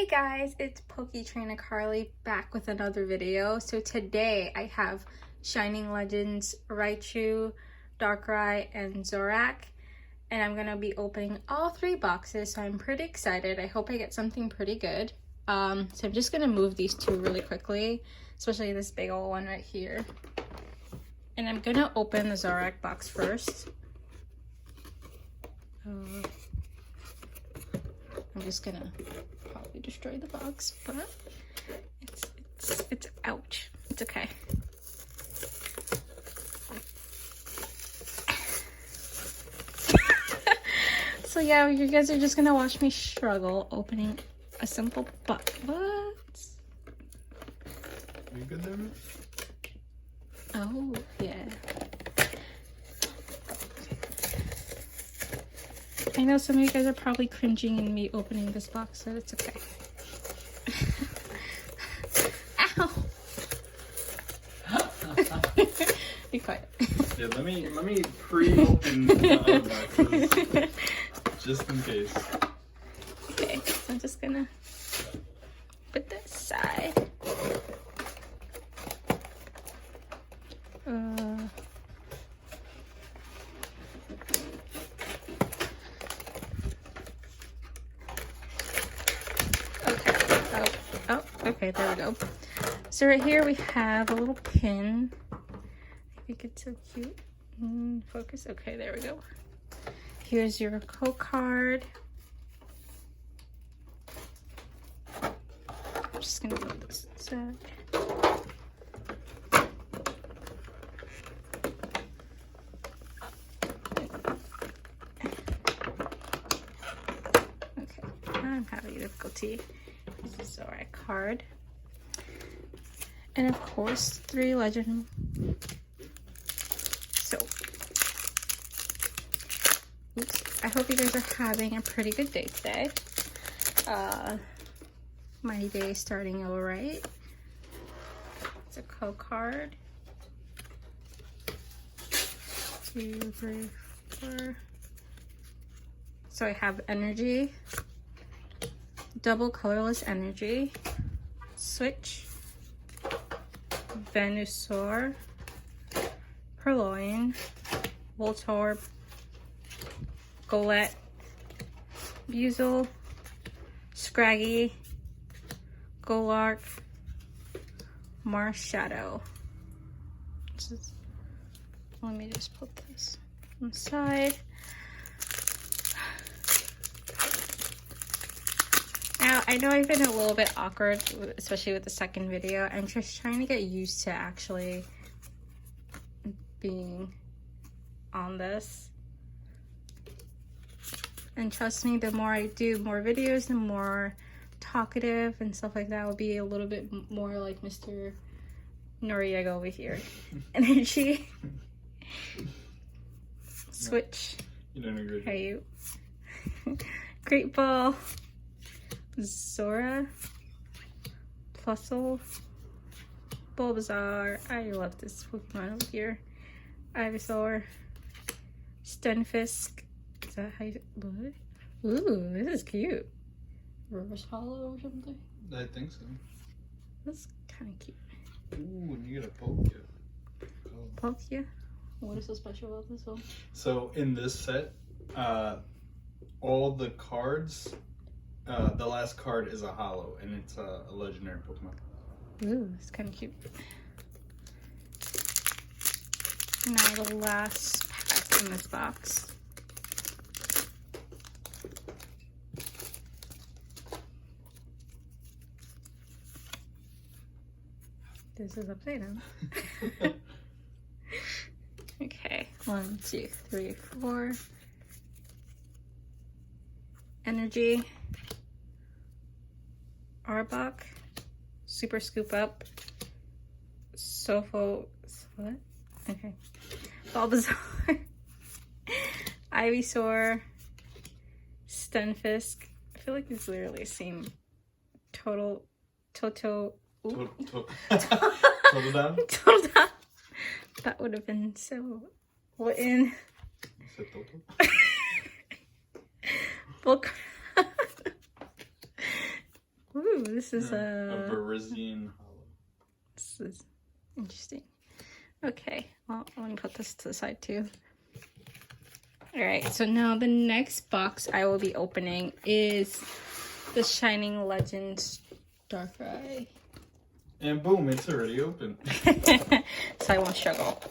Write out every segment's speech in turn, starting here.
Hey guys, it's Poketrainer Carly back with another video. So today I have Shining Legends Raichu, Darkrai, and Zoroark, and I'm gonna be opening all three boxes, so I'm pretty excited. I hope I get something pretty good. So I'm just gonna move these two really quickly, especially this big old one right here. And I'm gonna open the Zoroark box first. I'm just gonna probably destroy the box, but it's ouch. It's okay. So yeah, you guys are just gonna watch me struggle opening a simple box. What? Are you good there, man? Oh yeah. I know some of you guys are probably cringing in me opening this box, so it's okay. Ow! Be quiet. Yeah, let me pre-open the other boxes just in case. Okay, so I'm just gonna put that aside. Okay, there we go. So right here we have a little pin. I think it's so cute. Focus. Okay, there we go. Here's your code card. I'm just gonna put this aside. Okay, I'm having difficulty. This is our card. And of course, 3 legend. So, oops. I hope you guys are having a pretty good day today. My day is starting all right. It's a code card. 2, 3, 4. So I have energy. Double colorless energy, switch, Venusaur, Purloin, Voltorb, Golett, Buizel, Scraggy, Zoroark, Marshadow. Let me just put this on the side. Now, I know I've been a little bit awkward, especially with the second video. I'm just trying to get used to actually being on this. And trust me, the more I do more videos, the more talkative and stuff like that will be a little bit more like Mr. Noriega over here. Energy. Switch. You don't agree. How are you? Great Ball. Zora, Plusle, Bulbasaur. I love this Pokemon over here. Ivysaur, Stunfisk. Is that how you? What? Ooh, this is cute. Reverse Hollow or something? I think so. That's kind of cute. Ooh, and you get a Pokia. Oh. Pokia? What is so special about this one? So in this set, all the cards. The last card is a holo, and it's a legendary Pokemon. Ooh, it's kind of cute. Now the last pack in this box. This is upside down. Okay, 1, 2, 3, 4. Energy. Arbok, Super Scoop Up, Sofo, what? Okay. Bulbasaur, Ivysaur, Stunfisk. I feel like it's literally the same. Toto. Total down? Total down. That would have been so Litten. You said Toto? Bulk. Ooh, Ooh, this is a Verizian Hollow. This is interesting. Okay, well, let me put this to the side too. Alright, so now the next box I will be opening is the Shining Legends Darkrai. And boom, it's already open. So I won't struggle.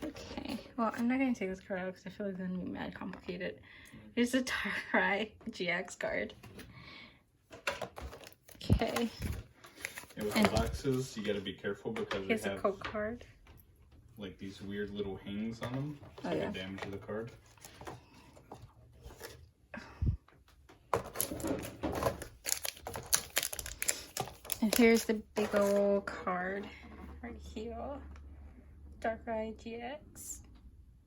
Okay, well, I'm not going to take this card out because I feel like it's going to be mad complicated. Here's the Darkrai GX card. Okay. And with the boxes, you got to be careful because here's they have a code card. Like these weird little hangs on them. So they damage the card. And here's the big old card right here. Darkrai GX.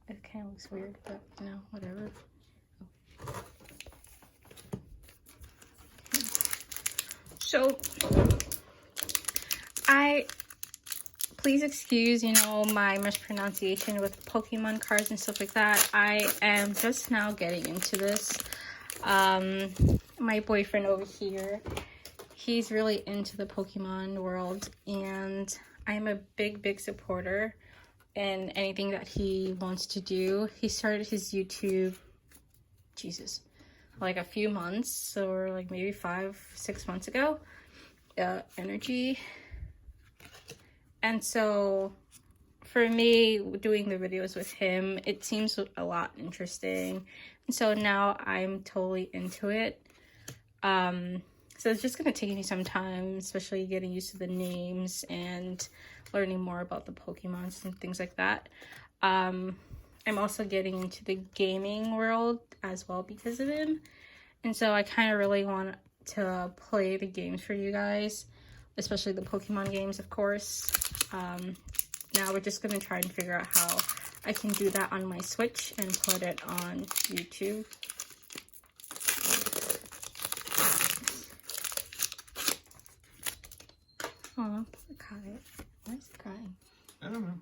It kind of looks weird, but you know, whatever. Oh. Okay. So, please excuse, you know, my mispronunciation with Pokemon cards and stuff like that. I am just now getting into this. My boyfriend over here, he's really into the Pokemon world, and I'm a big supporter in anything that he wants to do. He started his YouTube, like a few months, or like maybe 5-6 months ago. Energy. And so for me, doing the videos with him, it seems a lot interesting. And so now I'm totally into it. So it's just going to take me some time, especially getting used to the names and learning more about the Pokemons and things like that. I'm also getting into the gaming world as well because of him. And so I kind of really want to play the games for you guys, especially the Pokemon games, of course. Now we're just going to try and figure out how I can do that on my Switch and put it on YouTube. Aw, poor Kyle. Why is he crying? I don't know.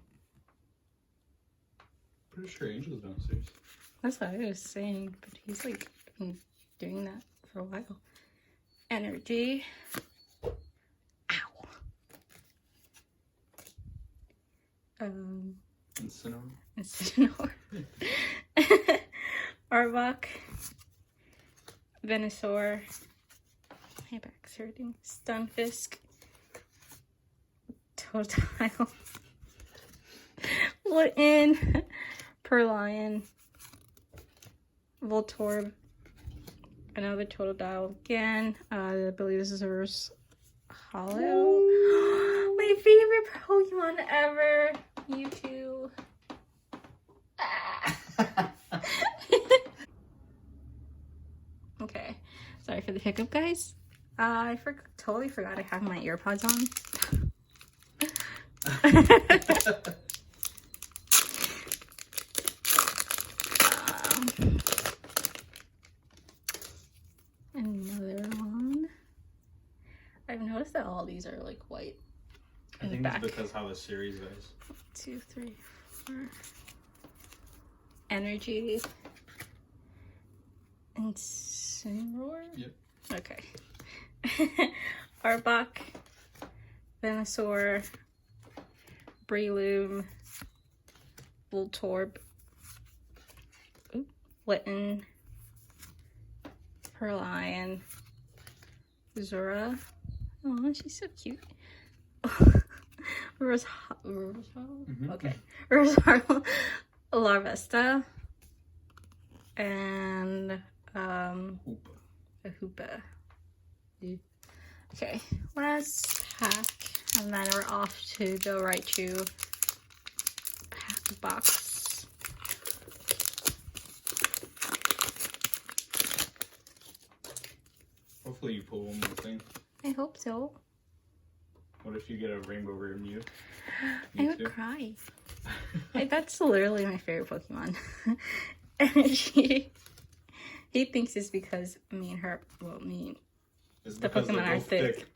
Pretty sure Angel's downstairs. That's what I was saying, but he's like been doing that for a while. Energy. Ow. Incineroar. Arbok. Venusaur. My back's hurting. Stunfisk. Totodile. Litten. Perlion. Voltorb. Another Totodile again. I believe this is a reverse hollow. My favorite Pokemon ever. Mewtwo. Ah. Okay. Sorry for the hiccup, guys. I totally forgot I have my earpods on. Another one. I've noticed that all these are like white. I think it's because how the series is. 1, 2, 3, 4. Energy. Incineroar? Yep. Okay. Arbok. Venusaur. Breloom. Voltorb. Litten. Perlion. Zora. Oh, she's so cute. Okay. Rosarl. Larvesta. And a Hoopa. Okay, last pack, and then we're off to the Raichu pack box. Hopefully you pull one more thing. I hope so. What if you get a Rainbow Rare Mew? I would cry. That's literally my favorite Pokemon. Energy. He thinks it's because me and her, well, me and the Pokemon are thick.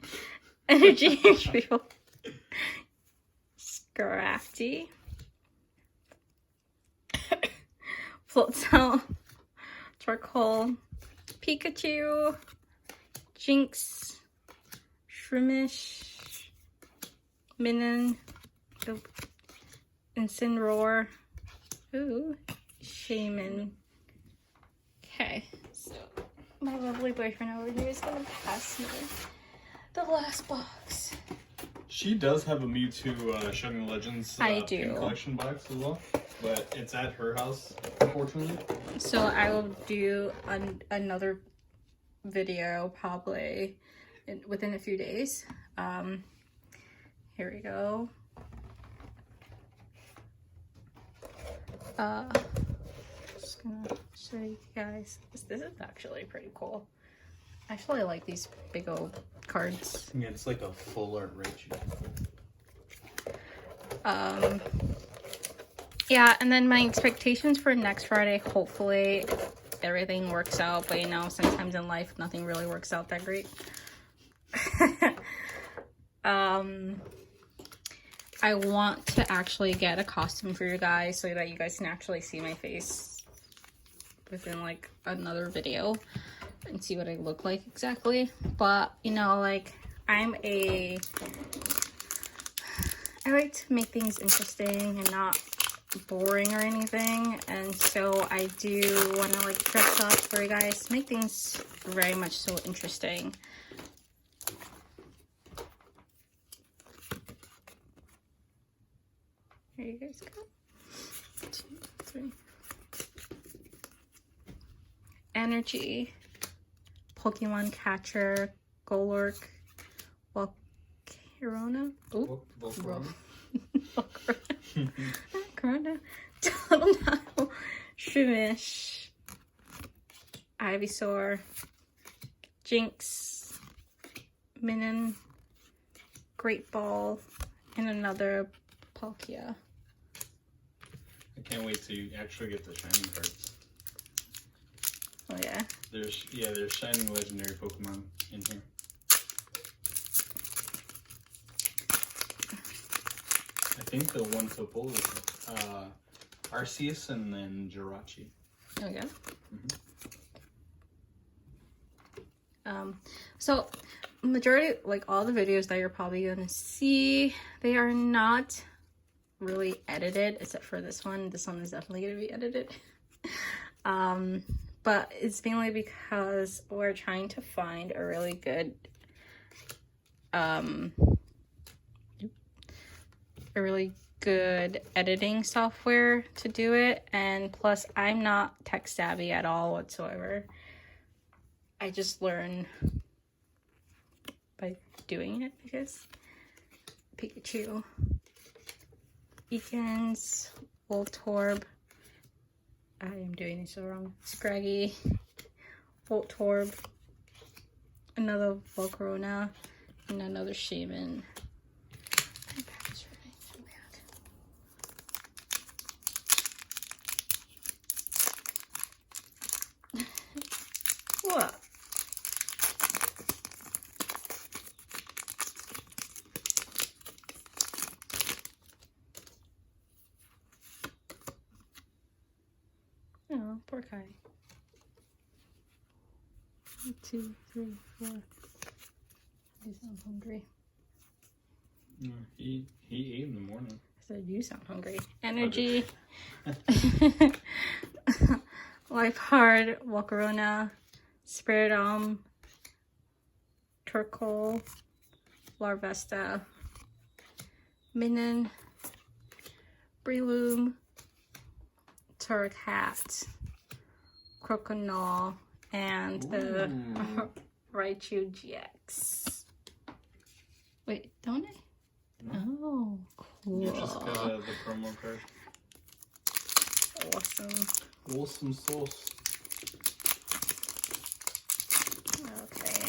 Energy Retrieval. Scrafty. Floatzel. Charcoal. Pikachu, Jinx, Shroomish, Minun, Incineroar, ooh, Shaman. Okay, so my lovely boyfriend over here is gonna pass me the last box. She does have a Mewtwo Shining Legends pin collection box as well, but it's at her house, unfortunately. So I will do another video probably within a few days. Here we go. Just gonna show you guys. This is actually pretty cool. I actually like these big old cards. Yeah, it's like a full art Raichu. Yeah, and then my expectations for next Friday, hopefully everything works out, but you know, sometimes in life nothing really works out that great. I want to actually get a costume for you guys so that you guys can actually see my face within like another video and see what I look like exactly. But you know, like I like to make things interesting and not boring or anything, and so I do want to like dress up for you guys, make things very much so interesting. Here you guys go. 2, 3. Energy, Pokemon Catcher, Golurk, Volcarona. Ooh, Volcarona. Donald, Shroomish, Ivysaur, Jinx, Minun, Great Ball, and another Palkia. I can't wait to actually get the shiny cards. Oh yeah. There's shining legendary Pokemon in here. I think the one to pull is Arceus and then Jirachi. Oh yeah. So majority, like all the videos that you're probably gonna see, they are not really edited except for this one. This one is definitely gonna be edited. But it's mainly because we're trying to find a really good editing software to do it, and plus I'm not tech savvy at all whatsoever. I just learn by doing it, I guess. Pikachu, Ekans, Voltorb. I am doing this so wrong. Scraggy, Voltorb, another Volcarona, and another Shaman. What? Oh, poor Kai. 1, 2, 3, 4. You sound hungry. No, he ate in the morning. I said you sound hungry. Energy. Life Hard, Volcarona, Spiridom, Turkle, Larvesta, Minun, Breloom, Torracat, Croconaw, and the Raichu GX. Wait, don't I? No. Oh, cool. You just got the promo card. Awesome. Awesome sauce. Okay.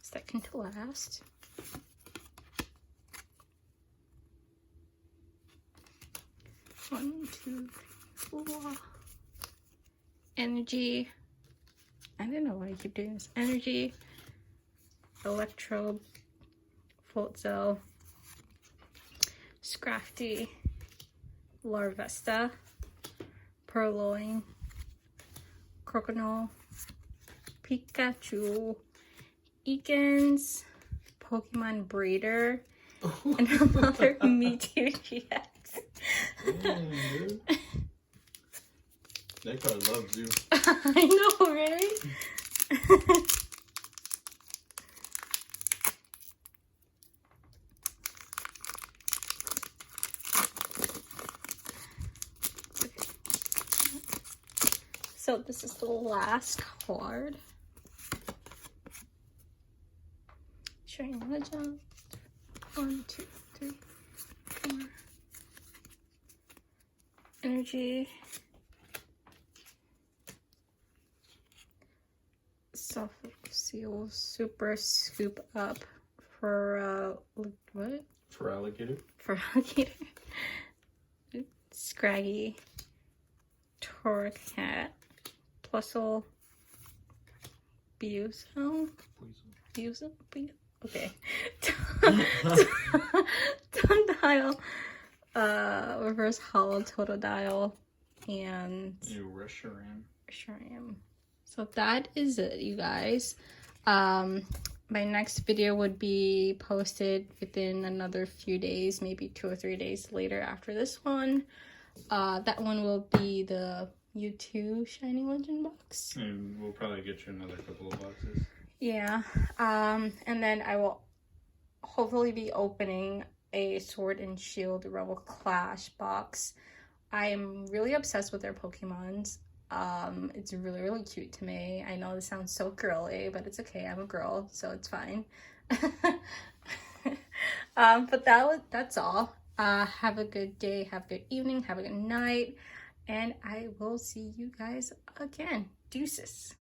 Second to last. One, two, 4. Energy. I don't know why I keep doing this. Energy. Electro. Floatzel. Scrafty. Larvesta. Purloin. Crocodile, Pikachu, Ekans, Pokemon Breeder, and another Mewtwo GX. Dude. That card loves you. I know, right? So this is the last card. Showing Legend. 1, 2, 3, 4. Energy. Self seal. Super scoop up for what? For alligator. For alligator. Scraggy. Torcat. Plusle. Buzo. Okay. Tundile. Reverse Hollow Totodile. And Reshiram. So that is it, you guys. My next video would be posted within another few days, maybe 2 or 3 days later after this one. That one will be the U2 Shining Legend box. And we'll probably get you another couple of boxes. Yeah. And then I will hopefully be opening a Sword and Shield Rebel Clash box. I am really obsessed with their Pokemons. It's really, really cute to me. I know this sounds so girly, but it's okay. I'm a girl, so it's fine. But that's all. Have a good day, have a good evening, have a good night, and I will see you guys again. Deuces.